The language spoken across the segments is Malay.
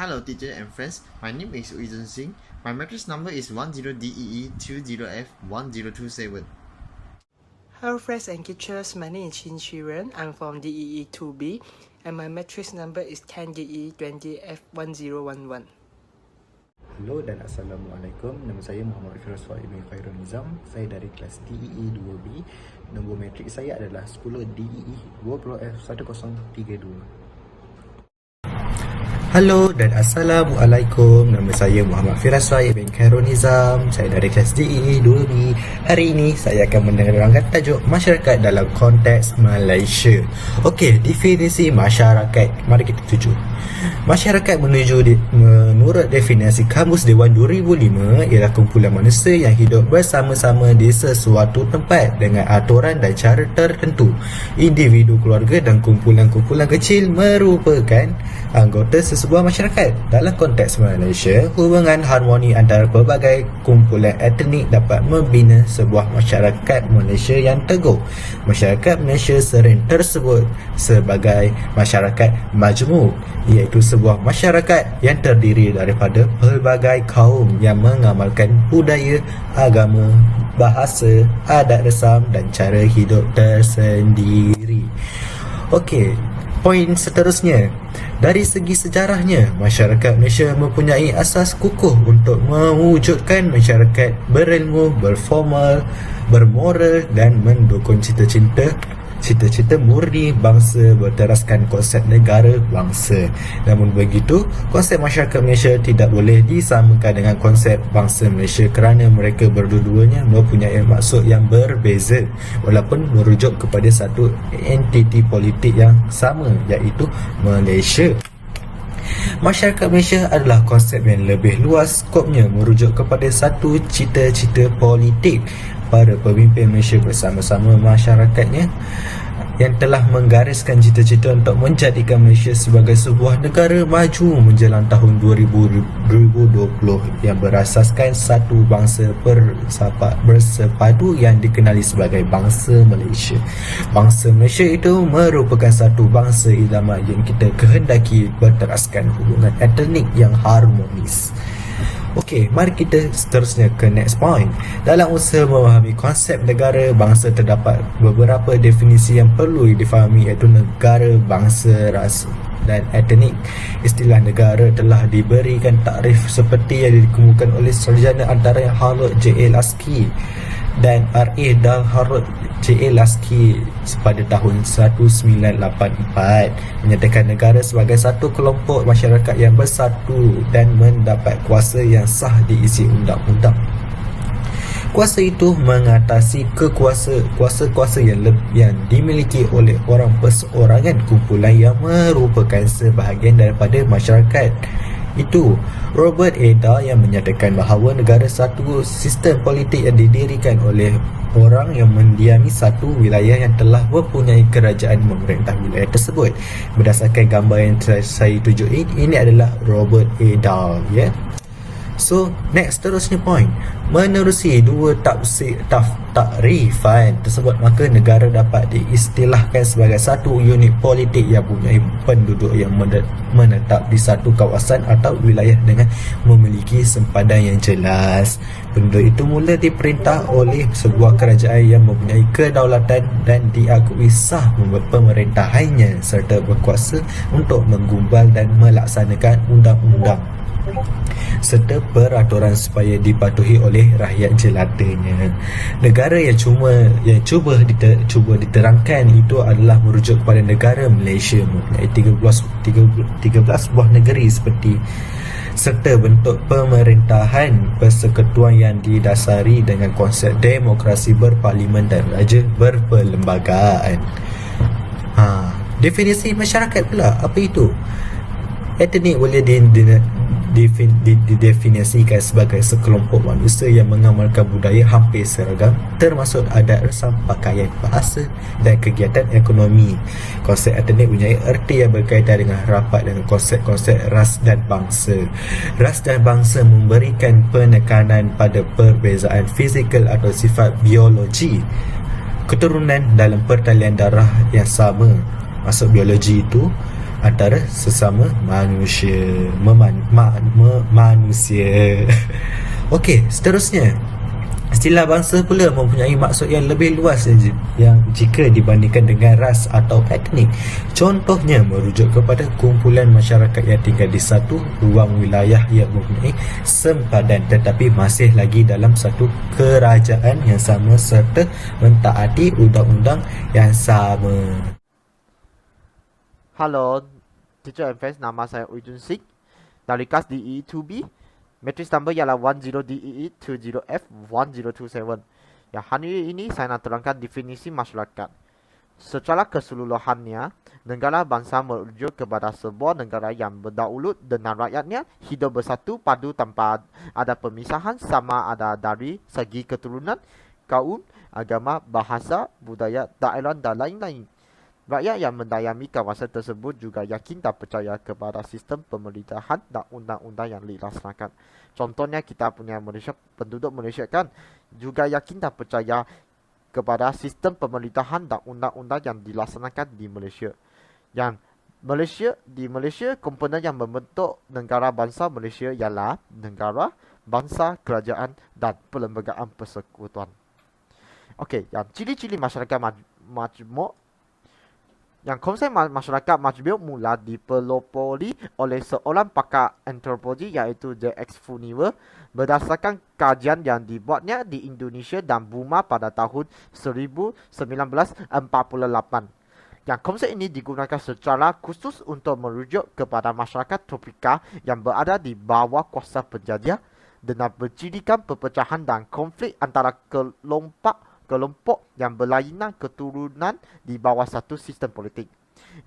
Hello teacher and friends, my name is Uizun Singh. My matrix number is 10DEE20F1027. Hello friends and teachers, my name is Chin Shiren. I'm from DEE2B and my matrix number is 10DE20F1011. Hello dan Assalamualaikum. Nama saya Muhammad Firas Fahid bin Khairul Nizam. Saya dari kelas DEE 2B. Nombor matrik saya adalah 10 DEE 20F1032. Halo dan Assalamualaikum. Nama saya Muhammad Firas Fahid bin Khairul Nizam. Saya dari kelas DEE 2B. Hari ini saya akan menerangkan tajuk masyarakat dalam konteks Malaysia. Okey, definisi masyarakat. Mari kita tuju. Masyarakat menurut definisi Kamus Dewan 2005 ialah kumpulan manusia yang hidup bersama-sama di sesuatu tempat dengan aturan dan cara tertentu. Individu, keluarga dan kumpulan-kumpulan kecil merupakan anggota sebuah masyarakat. Dalam konteks Malaysia, hubungan harmoni antara pelbagai kumpulan etnik dapat membina sebuah masyarakat Malaysia yang teguh. Masyarakat Malaysia sering tersebut sebagai masyarakat majmuk, iaitu sebuah masyarakat yang terdiri daripada pelbagai kaum yang mengamalkan budaya, agama, bahasa, adat resam dan cara hidup tersendiri. Okey, poin seterusnya. Dari segi sejarahnya, masyarakat Malaysia mempunyai asas kukuh untuk mewujudkan masyarakat berilmu, berformal, bermoral dan mendukung cita-cita murni bangsa berteraskan konsep negara bangsa. Namun begitu, konsep masyarakat Malaysia tidak boleh disamakan dengan konsep bangsa Malaysia kerana mereka berdua-duanya mempunyai maksud yang berbeza walaupun merujuk kepada satu entiti politik yang sama, iaitu Malaysia. Masyarakat Malaysia adalah konsep yang lebih luas, skopnya merujuk kepada satu cita-cita politik. Para pemimpin Malaysia bersama-sama masyarakatnya yang telah menggariskan cita-cita untuk menjadikan Malaysia sebagai sebuah negara maju menjelang tahun 2020 yang berasaskan satu bangsa bersepadu yang dikenali sebagai bangsa Malaysia. Bangsa Malaysia itu merupakan satu bangsa idaman yang kita kehendaki berteraskan hubungan etnik yang harmonis. Okey, mari kita seterusnya ke next point. Dalam usaha memahami konsep negara bangsa, terdapat beberapa definisi yang perlu difahami, iaitu negara, bangsa, ras dan etnik. Istilah negara telah diberikan takrif seperti yang dikemukakan oleh sarjana antara Harold J.A. Lasky dan R.A. dan Harold J.A. Lasky pada tahun 1984, menyatakan negara sebagai satu kelompok masyarakat yang bersatu dan mendapat kuasa yang sah diisi undang-undang. Kuasa itu mengatasi kuasa-kuasa yang dimiliki oleh orang perseorangan kumpulan yang merupakan sebahagian daripada masyarakat itu. Robert A. Dahl yang menyatakan bahawa negara satu sistem politik yang didirikan oleh orang yang mendiami satu wilayah yang telah mempunyai kerajaan memerintah wilayah tersebut. Berdasarkan gambar yang saya tuju ini adalah Robert A. Dahl, ya. So, next terusnya point. Menerusi dua takrifan tersebut, maka negara dapat diistilahkan sebagai satu unit politik yang mempunyai penduduk yang menetap di satu kawasan atau wilayah dengan memiliki sempadan yang jelas. Penduduk itu mula diperintah oleh sebuah kerajaan yang mempunyai kedaulatan dan diakui sah pemerintahannya serta berkuasa untuk menggumbal dan melaksanakan undang-undang serta peraturan supaya dipatuhi oleh rakyat jelatanya. Negara yang cuba diterangkan itu adalah merujuk kepada negara Malaysia, mempunyai 13 buah negeri serta bentuk pemerintahan persekutuan yang didasari dengan konsep demokrasi berparlimen dan raja berperlembagaan. Definisi masyarakat pula, apa itu? Etnik boleh didefinisikan sebagai sekelompok manusia yang mengamalkan budaya hampir seragam, termasuk adat resam, pakaian, bahasa dan kegiatan ekonomi. Konsep etnik mempunyai erti yang berkaitan dengan rapat dengan konsep-konsep ras dan bangsa. Ras dan bangsa memberikan penekanan pada perbezaan fizikal atau sifat biologi, keturunan dalam pertalian darah yang sama. Maksud biologi itu antara sesama manusia. Manusia. Okey, seterusnya. Istilah bangsa pula mempunyai maksud yang lebih luas yang jika dibandingkan dengan ras atau etnik. Contohnya merujuk kepada kumpulan masyarakat yang tinggal di satu ruang wilayah yang mempunyai sempadan tetapi masih lagi dalam satu kerajaan yang sama serta mentaati undang-undang yang sama. Halo, Teacher and Friends, nama saya Ujun Sik dari kelas DEE2B. Matrix number ialah 10DEE20F1027. Ya, hari ini saya nak terangkan definisi masyarakat. Secara keseluruhannya, negara bangsa merujuk kepada sebuah negara yang berdaulat dengan rakyatnya hidup bersatu padu tanpa ada pemisahan sama ada dari segi keturunan, kaum, agama, bahasa, budaya, daerah dan lain-lain. Rakyat yang mendiami kawasan tersebut juga yakin dan percaya kepada sistem pemerintahan dan undang-undang yang dilaksanakan. Contohnya kita punya Malaysia, penduduk Malaysia kan juga yakin dan percaya kepada sistem pemerintahan dan undang-undang yang dilaksanakan di Malaysia. Di Malaysia, komponen yang membentuk negara bangsa Malaysia ialah negara, bangsa, kerajaan dan perlembagaan persekutuan. Okey, yang ciri-ciri masyarakat majmuk. Yang konsep masyarakat majmuk mula dipelopori oleh seorang pakar antropologi iaitu J.X. Funiver berdasarkan kajian yang dibuatnya di Indonesia dan Burma pada tahun 1948. Yang konsep ini digunakan secara khusus untuk merujuk kepada masyarakat tropika yang berada di bawah kuasa penjajah dengan bercirikan perpecahan dan konflik antara kelompok yang berlainan keturunan di bawah satu sistem politik.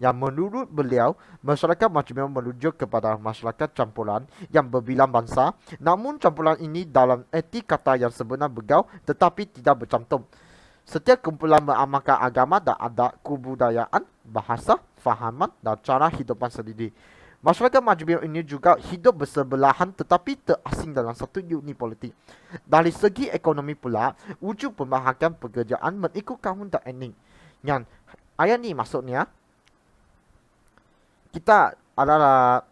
Yang menurut beliau, masyarakat majmuk merujuk kepada masyarakat campuran yang berbilang bangsa, namun campuran ini dalam erti kata yang sebenar bergaul tetapi tidak bercantum. Setiap kumpulan mengamalkan agama dan adat, kebudayaan, bahasa, fahaman dan cara hidupan sendiri. Masyarakat majmuk ini juga hidup bersebelahan tetapi terasing dalam satu unit politik. Dari segi ekonomi pula, wujud pembahagian pekerjaan mengikut kaum dan etnik. Yang ayat ni maksudnya, kita adalah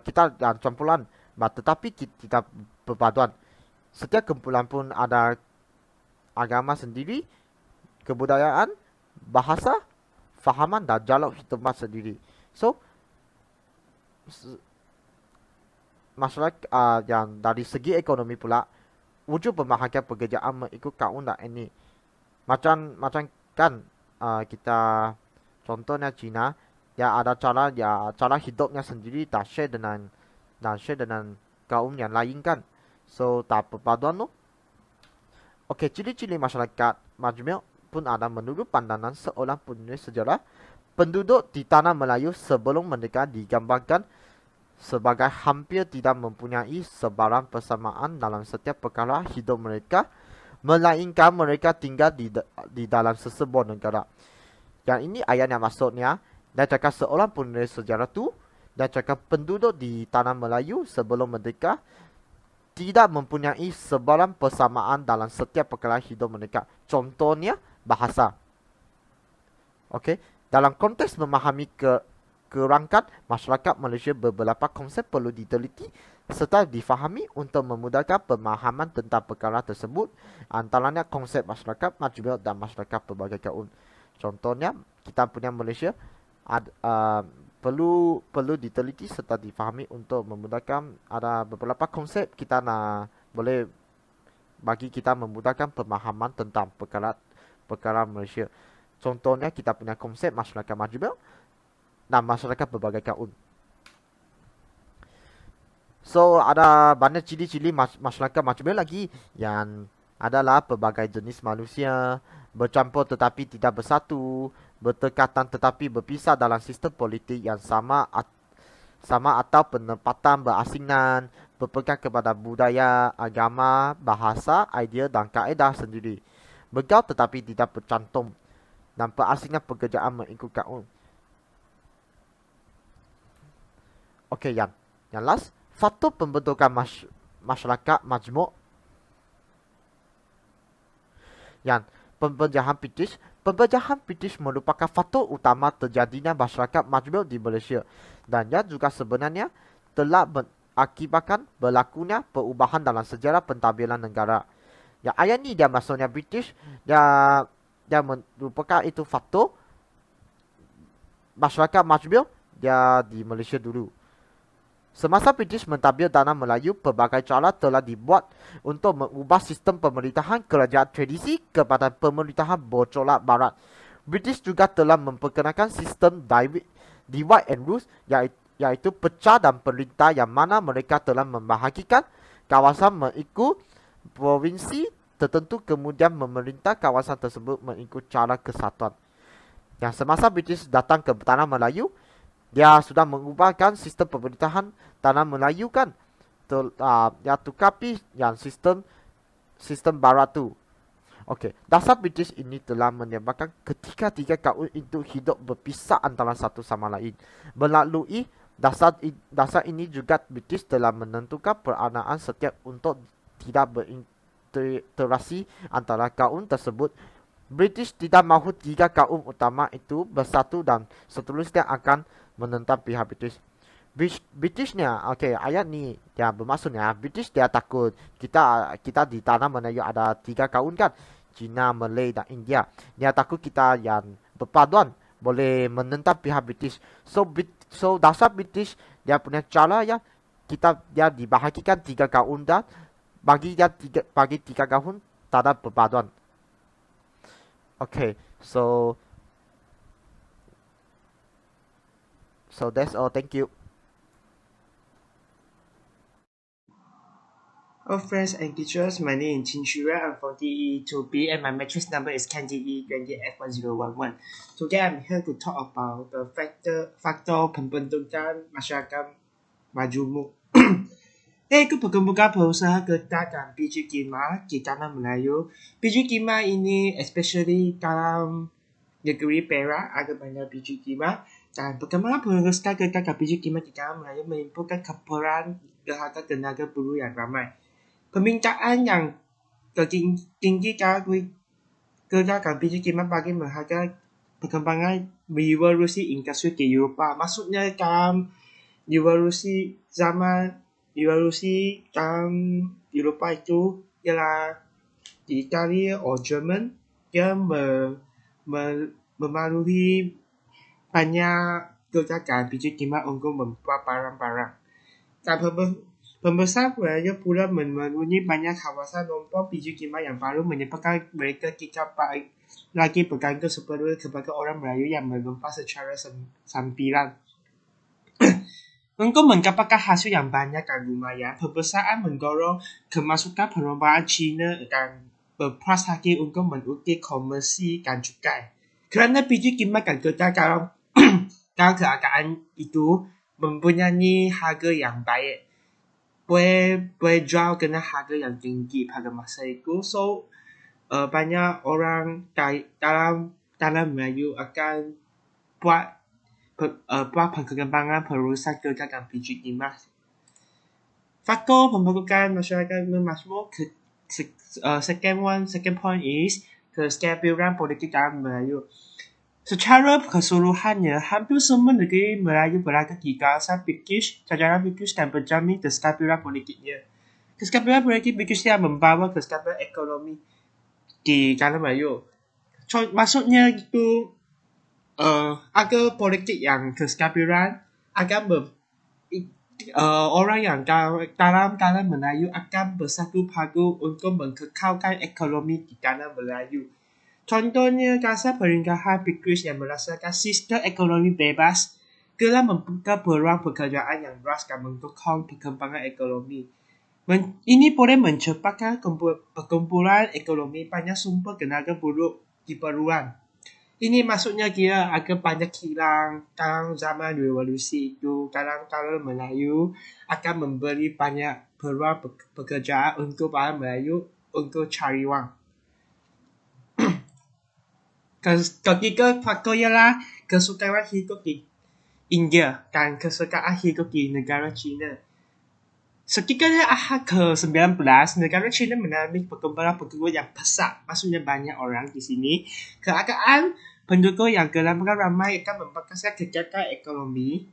kita dan campuran, tetapi kita berpaduan. Setiap kumpulan pun ada agama sendiri, kebudayaan, bahasa, fahaman dan jalan hidupan sendiri. So, masyarakat yang dari segi ekonomi pula, wujud pembahagian pekerjaan mengikut kaum dan etnik. Macam kan kita contohnya Cina, ya ada cara hidupnya sendiri tak share dengan kaum yang lain kan. So, tak perpaduan no. Okey, ciri-ciri masyarakat majmuk pun ada menurut pandangan seorang penulis sejarah. Penduduk di tanah Melayu sebelum mereka digambarkan sebagai hampir tidak mempunyai sebarang persamaan dalam setiap perkara hidup mereka, melainkan mereka tinggal di dalam sesebuah negara. Yang ini ayatnya maksudnya, dia cakap seorang penulis sejarah tu, dia cakap penduduk di tanah Melayu sebelum mereka tidak mempunyai sebarang persamaan dalam setiap perkara hidup mereka. Contohnya, bahasa. Okey. Dalam konteks memahami kerangkaan masyarakat Malaysia, beberapa konsep perlu diteliti serta difahami untuk memudahkan pemahaman tentang perkara tersebut. Antaranya konsep masyarakat majmuk dan masyarakat pelbagai kaum. Contohnya, kita punya Malaysia perlu diteliti serta difahami untuk memudahkan. Ada beberapa konsep kita nak boleh bagi kita memudahkan pemahaman tentang perkara Malaysia. Contohnya kita punya konsep masyarakat majmuk dan masyarakat berbagai kaum. So ada banyak ciri-ciri masyarakat majmuk lagi yang adalah pelbagai jenis manusia, bercampur tetapi tidak bersatu, bertekatan tetapi berpisah dalam sistem politik yang sama atau penempatan berasingan, berpegang kepada budaya, agama, bahasa, idea dan kaedah sendiri. Bergaul tetapi tidak bercantum dan perasingan pekerjaan mengikut kaum. Okey, yang last, faktor pembentukan masyarakat majmuk. Yang pembenjahan British, Penjajahan British merupakan faktor utama terjadinya masyarakat majmuk di Malaysia dan ia juga sebenarnya telah mengakibatkan berlakunya perubahan dalam sejarah pentadbiran negara. Ya, ayat ni dia maksudnya British dia merupakan itu faktor masyarakat majmuk dia di Malaysia dulu. Semasa British mentadbir tanah Melayu, pelbagai cara telah dibuat untuk mengubah sistem pemerintahan kerajaan tradisi kepada pemerintahan bercorak barat. British juga telah memperkenalkan sistem divide and rule, iaitu pecah dan perintah, yang mana mereka telah membahagikan kawasan mengikut provinsi tertentu, kemudian memerintah kawasan tersebut mengikut cara kesatuan. Yang semasa British datang ke tanah Melayu, dia sudah mengubahkan sistem pemerintahan tanah Melayu kan. Ya tukapi yang sistem barat tu. Okey, dasar British ini telah menyebabkan ketiga kaum itu hidup berpisah antara satu sama lain. Melalui dasar ini juga British telah menentukan peranaan setiap untuk tidak berinteraksi antara kaum tersebut. British tidak mahu tiga kaum utama itu bersatu dan seterusnya akan menentang pihak British. Britishnya, okey, ayat ni dia bermaksudnya British dia takut kita di tanah Melayu ada tiga kaum kan, Cina, Malay dan India. Dia takut kita yang berpaduan boleh menentang pihak British. So dasar British dia punya cara ya, dia dibahagikan tiga kaum dan bagi tiga kaum tak ada perpaduan. Okay, so that's all. Thank you. Hello friends and teachers, my name is Chin Shuren. I'm from DE2B and my matrix number is CanDE 28F1011. Today I'm here to talk about the faktor pembentukan masyarakat majmuk. Iaitu perkembangan berusaha Kedah dan Biji Kima di tanah Melayu. Biji Kima ini especially dalam negeri Perak ada banyak biji Kima, dan perkembangan berusaha Kedah dan Biji Kima di tanah Melayu menimbulkan keperluan terhadap tenaga buruh yang ramai. Permintaan yang tinggi dari Kedah dan Biji Kima bagi menghargai perkembangan revolusi industri di Eropah. Maksudnya dalam revolusi dalam Eropah itu ialah di Italia atau Jerman, dia melalui banyak gerakan biji Kima untuk membuat barang-barang. Dan pembesar Melayu pula memenuhi banyak kawasan untuk biji Kima yang baru, menyebabkan mereka tidak lagi bergantung kepada orang Melayu yang mengembang secara sambilan. Untuk mendapatkan hasil yang banyak dan lumayan, pembesaran mendorong kemasukan perlombaan Cina dan berprasangka untuk mengikuti komisi dan cukai. Kerana biji Kima dan Kedah dalam keadaan itu mempunyai harga yang baik, boleh jual dengan harga yang tinggi pada masa itu. So banyak orang dalam tanah Melayu akan buat perkembangan perusahaan Kedah dan Biji Kima. Faktor pembentukan masyarakat majmuk. Second point is kestabilan politik dalam Melayu. Secara keseluruhannya, hampir semua negeri Melayu berada di kawasan British, jajaran British dan berjamin kestabilan politiknya. Kestabilan politik British yang membawa kestabilan ekonomi di dalam Melayu. Maksudnya itu agar politik yang kestabilan akan orang yang dalam tanah Melayu akan bersatu padu untuk mengekalkan ekonomi di tanah Melayu. Contohnya, dasar pemerintahan British yang merasakan sistem ekonomi bebas telah membuka peluang pekerjaan yang luas dan mendukung perkembangan ekonomi. Ini boleh menciptakan perkumpulan ekonomi banyak sumber tenaga buruh diperlukan. Ini maksudnya kira akan banyak hilang dalam zaman revolusi itu. Dalam tanah Melayu akan memberi banyak peluang pekerjaan untuk orang Melayu untuk cari wang. Ketiga faktor ialah kesukaan hidup di India dan kesukaan hidup di negara China. Sekitar Ahad ke-19, negara China mengalami perkembangan penduduk yang pesat, maksudnya banyak orang di sini. Keadaan penduduk yang kelamaran ramai akan memperkasa kegiatan ekonomi.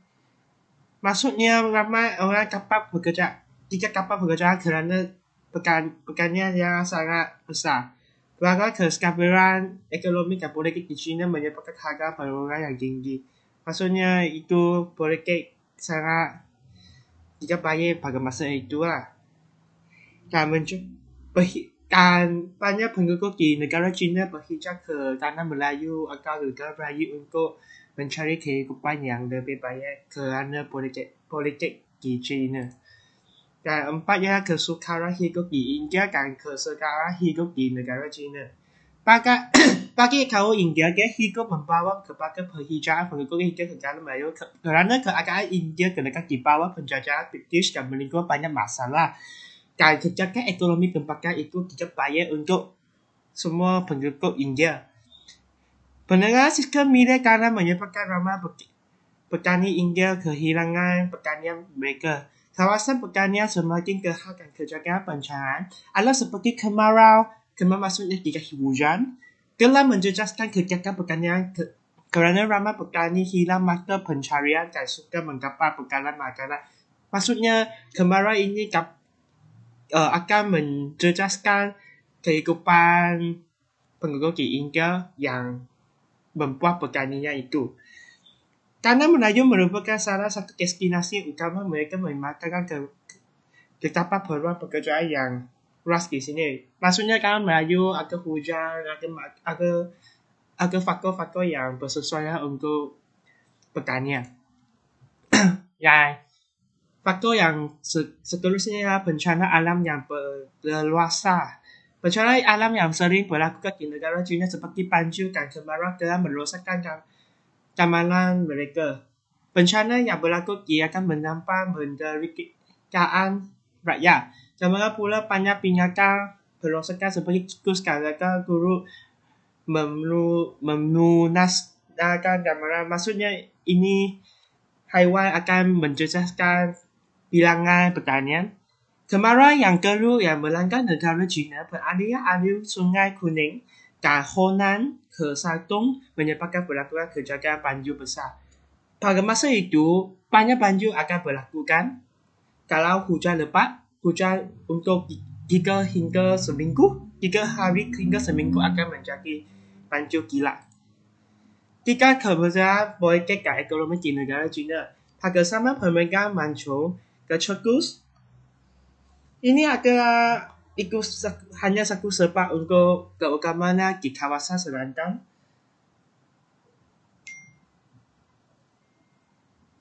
Maksudnya ramai orang dapat bekerja, tidak dapat bekerja kerana pekerjaan yang sangat besar. Pelanggan kestabilan ekonomi dan politik di China menyebabkan harga pengeluaran yang tinggi. Maksudnya itu politik sangat tidak baik pada masa itu lah. Dan banyak penduduk di negara China berhijrah ke tanah Melayu atau negara Melayu untuk mencari kehidupan yang lebih baik kerana politik di China. Dan empatnya kesukaran hidup di India dan kesukaran hidup di negara China. Bagi kaum India, hidup membawa kepada perhijraan penduduk India ke tanah Melayu kerana keadaan India kena di bawah penjajahan British dan menimbulkan banyak masalah. Dan kebijakan ekonomi kebijakan itu tidak baik untuk semua penduduk India. Penerapan sistem milik tanah menyebabkan ramai petani India kehilangan pertanian mereka. Kawasan pertanian semakin kehal dan kejagaan pencarian adalah seperti kemarau maksudnya tidak hujan, telah menjejaskan kegiatan pertanian kerana ramai petani hilang mata pencarian dan suka mendapat bekalan makanan. Maksudnya kemarau ini akan menjejaskan kehidupan penduduk di India yang membuat pertanian itu. Tanah Melayu merupakan salah satu destinasi utama mereka memanfaatkan terdapat peluang pekerjaan yang luas di sini. Maksudnya kan Melayu ada hujan, ada faktor-faktor yang bersesuaian untuk pertanian. Yang faktor yang seterusnya bencana alam yang berluasa. Bencana alam yang sering berlaku di negara China seperti banjir dan kemarau telah merosakkan keamanan mereka. Bencana yang berlaku ia akan menambah penderitaan rakyat. Kemarau pula banyak binatang perosakan seperti tikus, karaka, guruk memunaskan kemarau. Maksudnya ini haiwan akan menjejaskan bilangan pertanian. Kemarau yang keruh yang melanggar negara China beralih Sungai Kuning dan Honan ke Shantung menyebabkan berlakuan kejadian banjir besar. Pada masa itu, banyak banjir akan berlakukan kalau hujan lebat. Hujan untuk 3 hari hingga seminggu akan menjadi banjir gila. Tiga keberadaan politik dan ekonomi di negara China. Pada zaman pemerintahan Manchu ke Cegus, ini adalah hanya satu sebab untuk keamanan di kawasan selatan.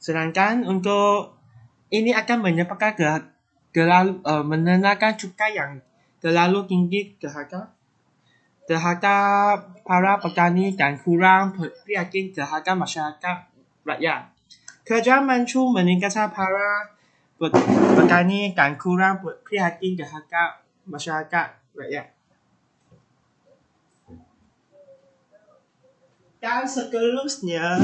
Sedangkan untuk ini akan menyebabkan menenakan cukai yang terlalu tinggi terhadap para petani dan kurang prihatin terhadap masyarakat rakyat. Kerajaan Manchu meningkatkan para petani dan kurang prihatin terhadap masyarakat rakyat. Dan seterusnya,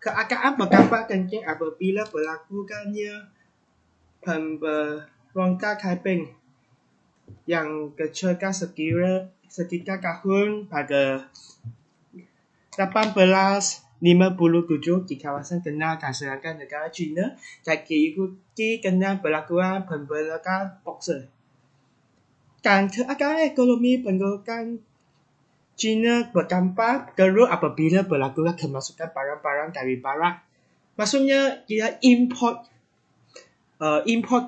keadaan bertambah genting apabila berlakukannya pemberontak Taiping yang kecelakaan sekitar tahun pada 1857 di kawasan Kenal dan Selatan negara China dan diikuti dengan berlakuan pemberontakan Boxer. Dan keadaan ekonomi pendudukan China bertambah teruk apabila berlakukan kemasukan barang-barang dari barat. Maksudnya dia import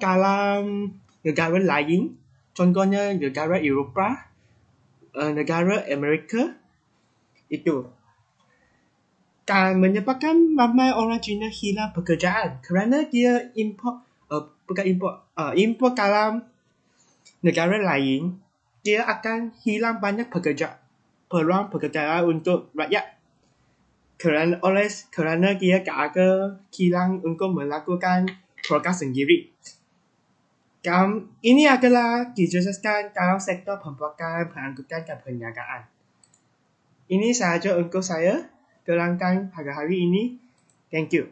dalam negara lain, contohnya negara Eropah, negara Amerika itu. Dan menyebabkan ramai orang China hilang pekerjaan kerana dia import dalam negara lain, dia akan hilang banyak peluang pekerjaan untuk rakyat kerana dia tak ada kilang untuk melakukan program sendiri. Dan ini adalah dijelaskan dalam sektor pembuatan, pengangkutan dan perniagaan. Ini sahaja untuk saya terangkan pada hari ini. Thank you.